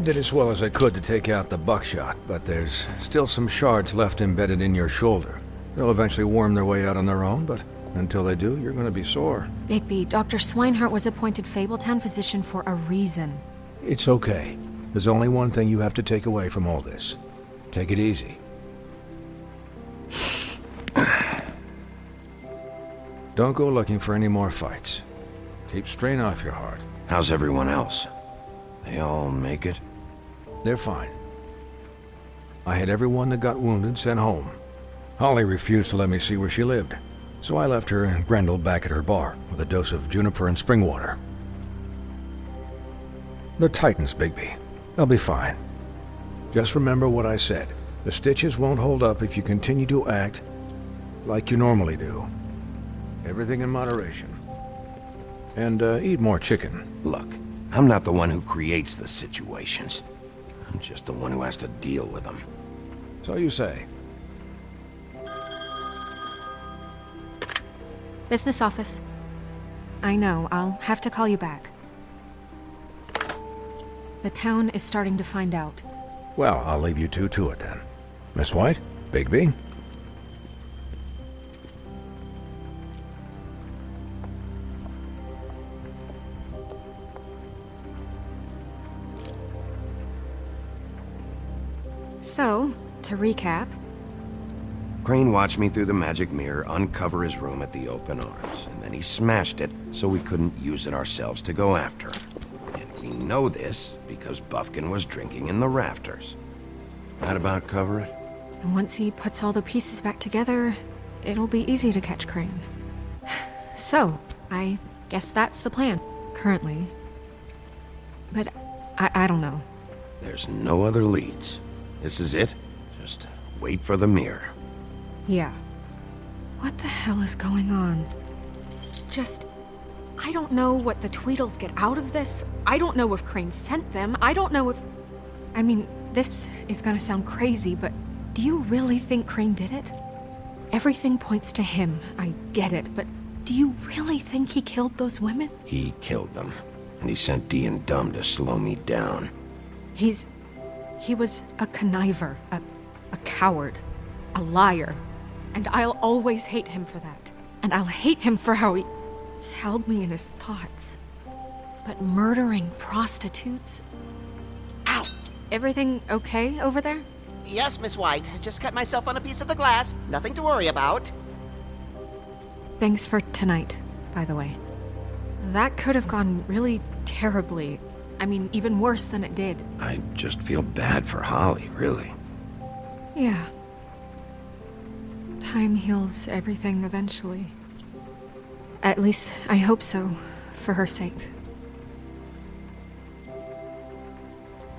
I did as well as I could to take out the buckshot, but there's still some shards left embedded in your shoulder. They'll eventually worm their way out on their own, but until they do, you're gonna be sore. Bigby, Dr. Swinehart was appointed Fabletown physician for a reason. It's okay. There's only one thing you have to take away from all this. Take it easy. Don't go looking for any more fights. Keep strain off your heart. How's everyone else? They all make it? They're fine. I had everyone that got wounded sent home. Holly refused to let me see where she lived, so I left her and Grendel back at her bar with a dose of juniper and spring water. They're Titans, Bigby. They'll be fine. Just remember what I said. The stitches won't hold up if you continue to act like you normally do. Everything in moderation. And eat more chicken. Look, I'm not the one who creates the situations. I'm just the one who has to deal with them. So you say. Business office. I know, I'll have to call you back. The town is starting to find out. Well, I'll leave you two to it then. Miss White, Bigby. So, to recap... Crane watched me through the magic mirror uncover his room at the open arms, and then he smashed it so we couldn't use it ourselves to go after him. And we know this because Buffkin was drinking in the rafters. That about cover it? And once he puts all the pieces back together, it'll be easy to catch Crane. So, I guess that's the plan, currently. But I don't know. There's no other leads. This is it. Just wait for the mirror. Yeah. What the hell is going on? I don't know what the Tweedles get out of this. I don't know if Crane sent them. I don't know if... I mean, this is gonna sound crazy, but do you really think Crane did it? Everything points to him, I get it, but do you really think he killed those women? He killed them, and he sent Dee and Dumb to slow me down. He was a conniver, a coward, a liar, and I'll always hate him for that. And I'll hate him for how he held me in his thoughts. But murdering prostitutes? Ow! Everything okay over there? Yes, Miss White. Just cut myself on a piece of the glass. Nothing to worry about. Thanks for tonight, by the way. That could have gone really terribly. I mean, even worse than it did. I just feel bad for Holly, really. Yeah. Time heals everything eventually. At least, I hope so, for her sake.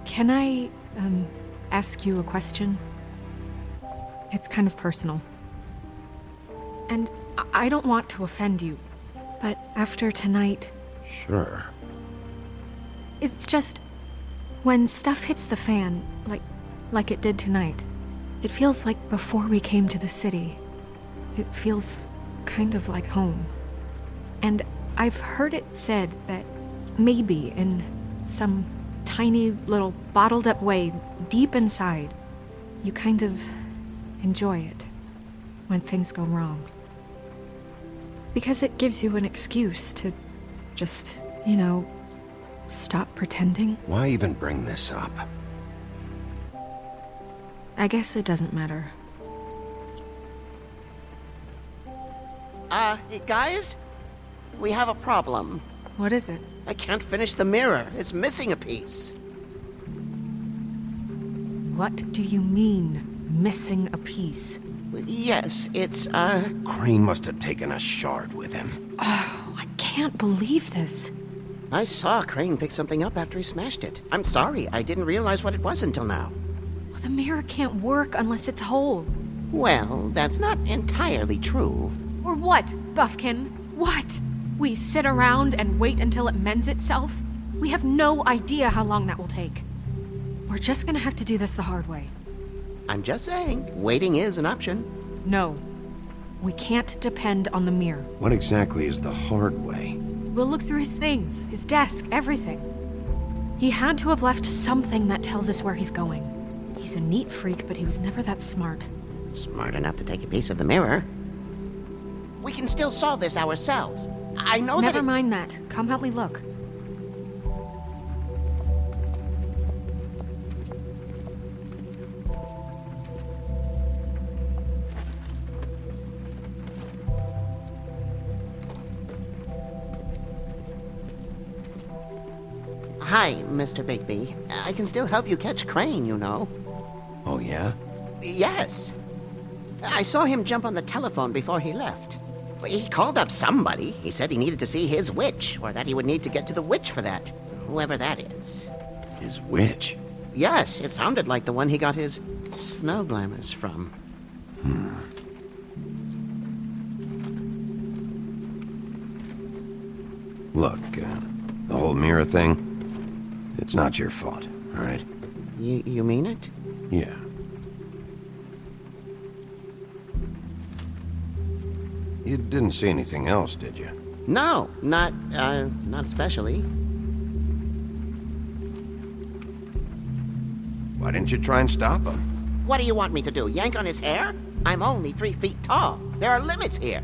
Can I, ask you a question? It's kind of personal. And I don't want to offend you, but after tonight... Sure. It's just... when stuff hits the fan, like it did tonight, it feels like before we came to the city. It feels kind of like home. And I've heard it said that maybe in some tiny little bottled up way deep inside, you kind of enjoy it when things go wrong. Because it gives you an excuse to just, stop pretending. Why even bring this up? I guess it doesn't matter. Guys? We have a problem. What is it? I can't finish the mirror. It's missing a piece. What do you mean, missing a piece? Yes, it's, Crane must have taken a shard with him. Oh, I can't believe this. I saw Crane pick something up after he smashed it. I'm sorry, I didn't realize what it was until now. Well, the mirror can't work unless it's whole. Well, that's not entirely true. Or what, Buffkin? What? We sit around and wait until it mends itself? We have no idea how long that will take. We're just gonna have to do this the hard way. I'm just saying, waiting is an option. No. We can't depend on the mirror. What exactly is the hard way? We'll look through his things, his desk, everything. He had to have left something that tells us where he's going. He's a neat freak, but he was never that smart. Smart enough to take a piece of the mirror. We can still solve this ourselves. I know that Never mind that. Come help me look. Hi, Mr. Bigby. I can still help you catch Crane, you know. Oh, yeah? Yes. I saw him jump on the telephone before he left. He called up somebody. He said he needed to see his witch, or that he would need to get to the witch for that. Whoever that is. His witch? Yes, it sounded like the one he got his snow glamours from. Look, the whole mirror thing, it's not your fault, all right? You mean it? Yeah. You didn't see anything else, did you? No, not especially. Why didn't you try and stop him? What do you want me to do, yank on his hair? I'm only 3 feet tall. There are limits here.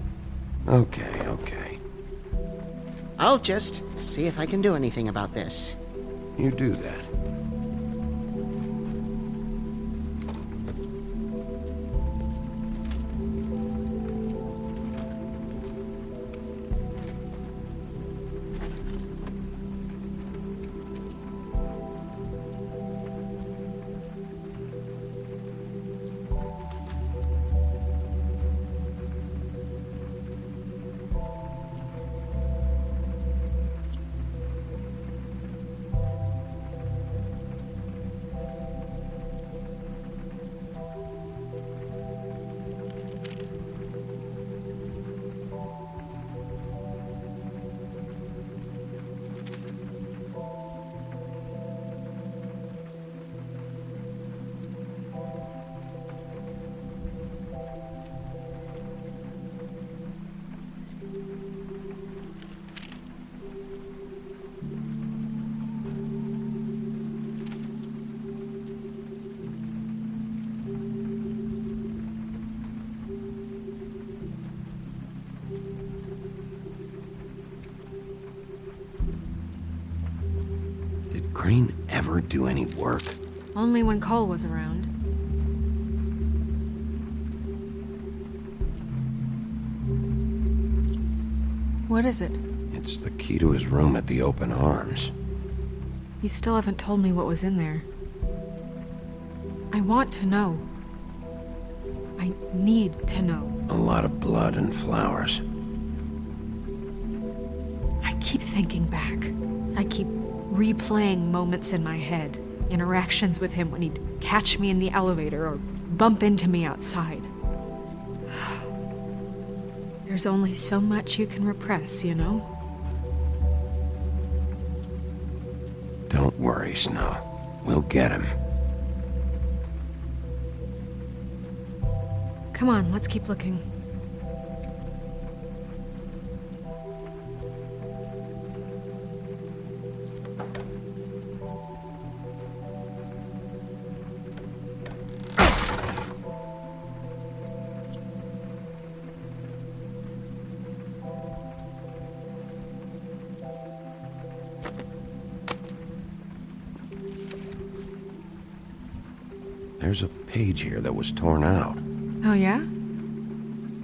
Okay. I'll just see if I can do anything about this. You do that. Did Crane ever do any work? Only when Cole was around. What is it? It's the key to his room at the Open Arms. You still haven't told me what was in there. I want to know. I need to know. A lot of blood and flowers. I keep thinking back. I keep replaying moments in my head. Interactions with him when he'd catch me in the elevator or bump into me outside. There's only so much you can repress, you know? Don't worry, Snow. We'll get him. Come on, let's keep looking. There's a page here that was torn out. Oh, yeah?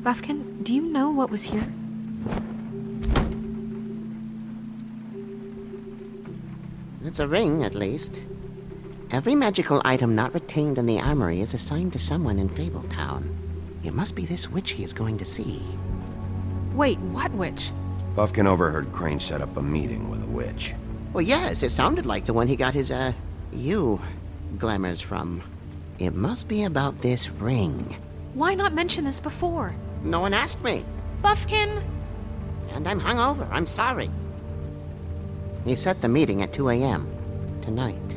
Buffkin, do you know what was here? It's a ring, at least. Every magical item not retained in the armory is assigned to someone in Fabletown. It must be this witch he is going to see. Wait, what witch? Buffkin overheard Crane set up a meeting with a witch. Well, yes, it sounded like the one he got his, glamours from. It must be about this ring. Why not mention this before? No one asked me. Buffkin! And I'm hungover. I'm sorry. He set the meeting at 2 a.m. tonight.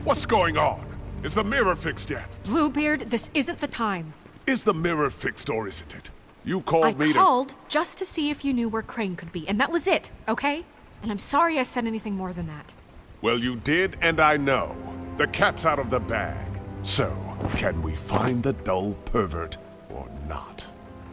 What's going on? Is the mirror fixed yet? Bluebeard, this isn't the time. Is the mirror fixed or isn't it? You called me I called just to see if you knew where Crane could be, and that was it, okay? And I'm sorry I said anything more than that. Well, you did, and I know. The cat's out of the bag. So, can we find the dull pervert or not?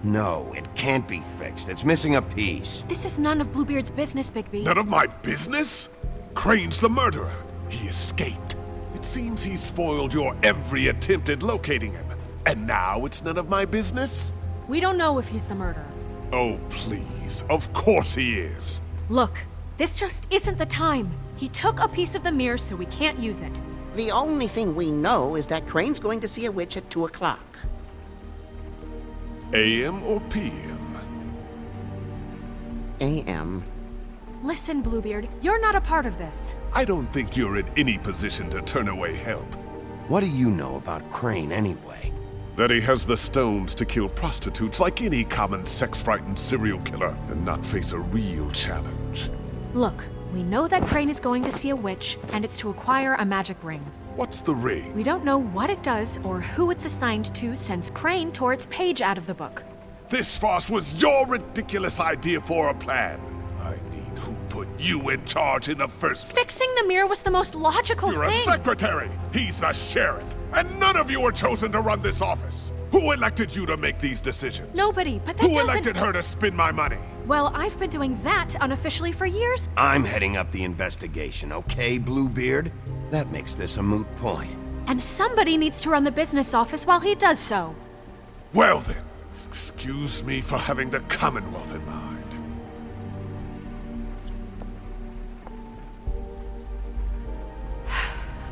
No, it can't be fixed. It's missing a piece. This is none of Bluebeard's business, Bigby. None of my business? Crane's the murderer. He escaped. It seems he spoiled your every attempt at locating him. And now it's none of my business? We don't know if he's the murderer. Oh, please. Of course he is. Look, this just isn't the time. He took a piece of the mirror, so we can't use it. The only thing we know is that Crane's going to see a witch at 2 o'clock. AM or PM? A.M. Listen, Bluebeard, you're not a part of this. I don't think you're in any position to turn away help. What do you know about Crane anyway? That he has the stones to kill prostitutes like any common sex-frightened serial killer and not face a real challenge. Look, we know that Crane is going to see a witch, and it's to acquire a magic ring. What's the ring? We don't know what it does or who it's assigned to since Crane tore its page out of the book. This farce was your ridiculous idea for a plan. I mean, who put you in charge in the first place? Fixing the mirror was the most logical You're thing. a secretary! He's the sheriff! And none of you were chosen to run this office! Who elected you to make these decisions? Nobody, but that Who doesn't... elected her to spend my money? Well, I've been doing that unofficially for years. I'm heading up the investigation, okay, Bluebeard? That makes this a moot point. And somebody needs to run the business office while he does so. Well then, excuse me for having the Commonwealth in mind.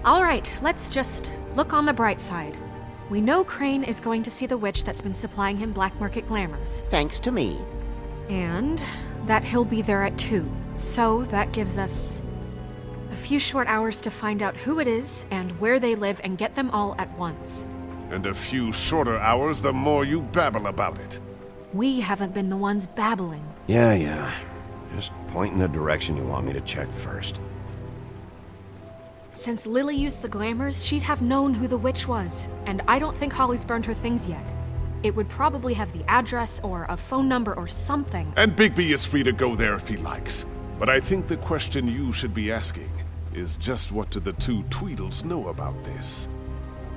All right, let's just look on the bright side. We know Crane is going to see the witch that's been supplying him black market glamours. Thanks to me. And that he'll be there at 2. So that gives us a few short hours to find out who it is and where they live and get them all at once. And a few shorter hours the more you babble about it. We haven't been the ones babbling. Yeah. Just point in the direction you want me to check first. Since Lily used the glamours, she'd have known who the witch was, and I don't think Holly's burned her things yet. It would probably have the address or a phone number or something. And Bigby is free to go there if he likes. But I think the question you should be asking is just what do the two Tweedles know about this?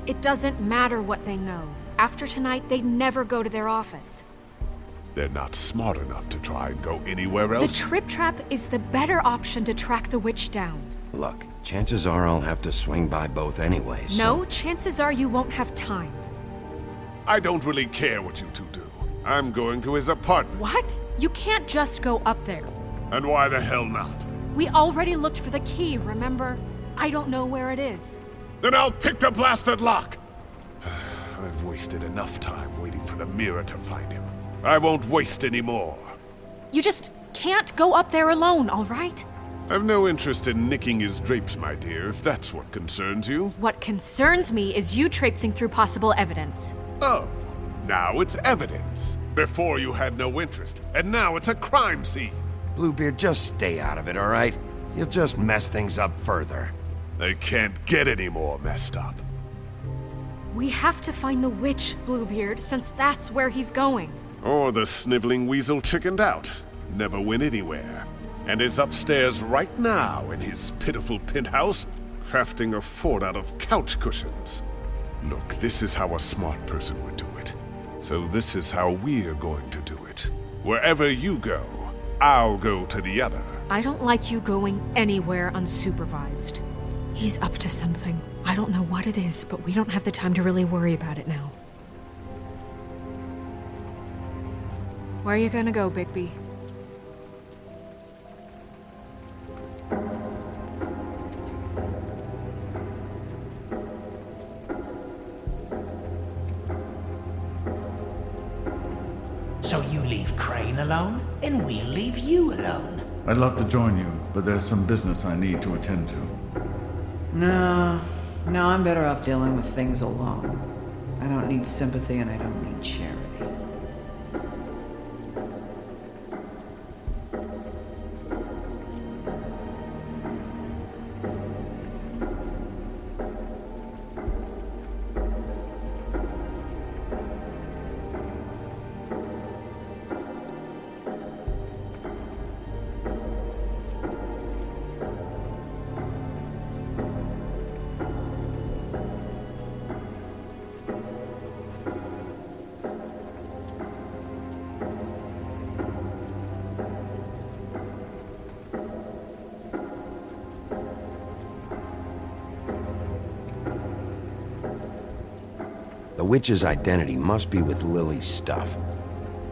It doesn't matter what they know. After tonight, they'd never go to their office. They're not smart enough to try and go anywhere The else. Trip Trap is the better option to track the witch down. Look, chances are I'll have to swing by both anyway, so... No, chances are you won't have time. I don't really care what you two do. I'm going to his apartment. What? You can't just go up there. And why the hell not? We already looked for the key, remember? I don't know where it is. Then I'll pick the blasted lock! I've wasted enough time waiting for the mirror to find him. I won't waste any more. You just can't go up there alone, all right? I've no interest in nicking his drapes, my dear, if that's what concerns you. What concerns me is you traipsing through possible evidence. Oh, now it's evidence. Before you had no interest, and now it's a crime scene. Bluebeard, just stay out of it, all right? You'll just mess things up further. They can't get any more messed up. We have to find the witch, Bluebeard, since that's where he's going. Or the sniveling weasel chickened out, never went anywhere, and is upstairs right now in his pitiful penthouse, crafting a fort out of couch cushions. Look, this is how a smart person would do it. So this is how we're going to do it. Wherever you go, I'll go to the other. I don't like you going anywhere unsupervised. He's up to something. I don't know what it is, but we don't have the time to really worry about it now. Where are you gonna go, Bigby? So you leave Crane alone, and we'll leave you alone. I'd love to join you, but there's some business I need to attend to. No, I'm better off dealing with things alone. I don't need sympathy and I don't need charity. witch's identity must be with Lily's stuff.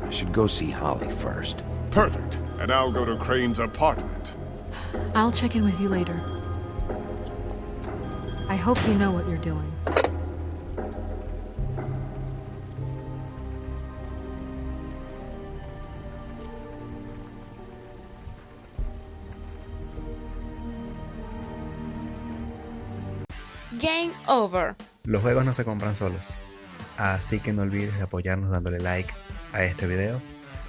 I should go see Holly first. Perfect. And I'll go to Crane's apartment. I'll check in with you later. I hope you know what you're doing. Game over. Los juegos no se compran solos, así que no olvides de apoyarnos dándole like a este video,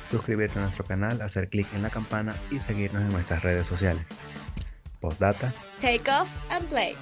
suscribirte a nuestro canal, hacer clic en la campana y seguirnos en nuestras redes sociales. Postdata. Take off and play.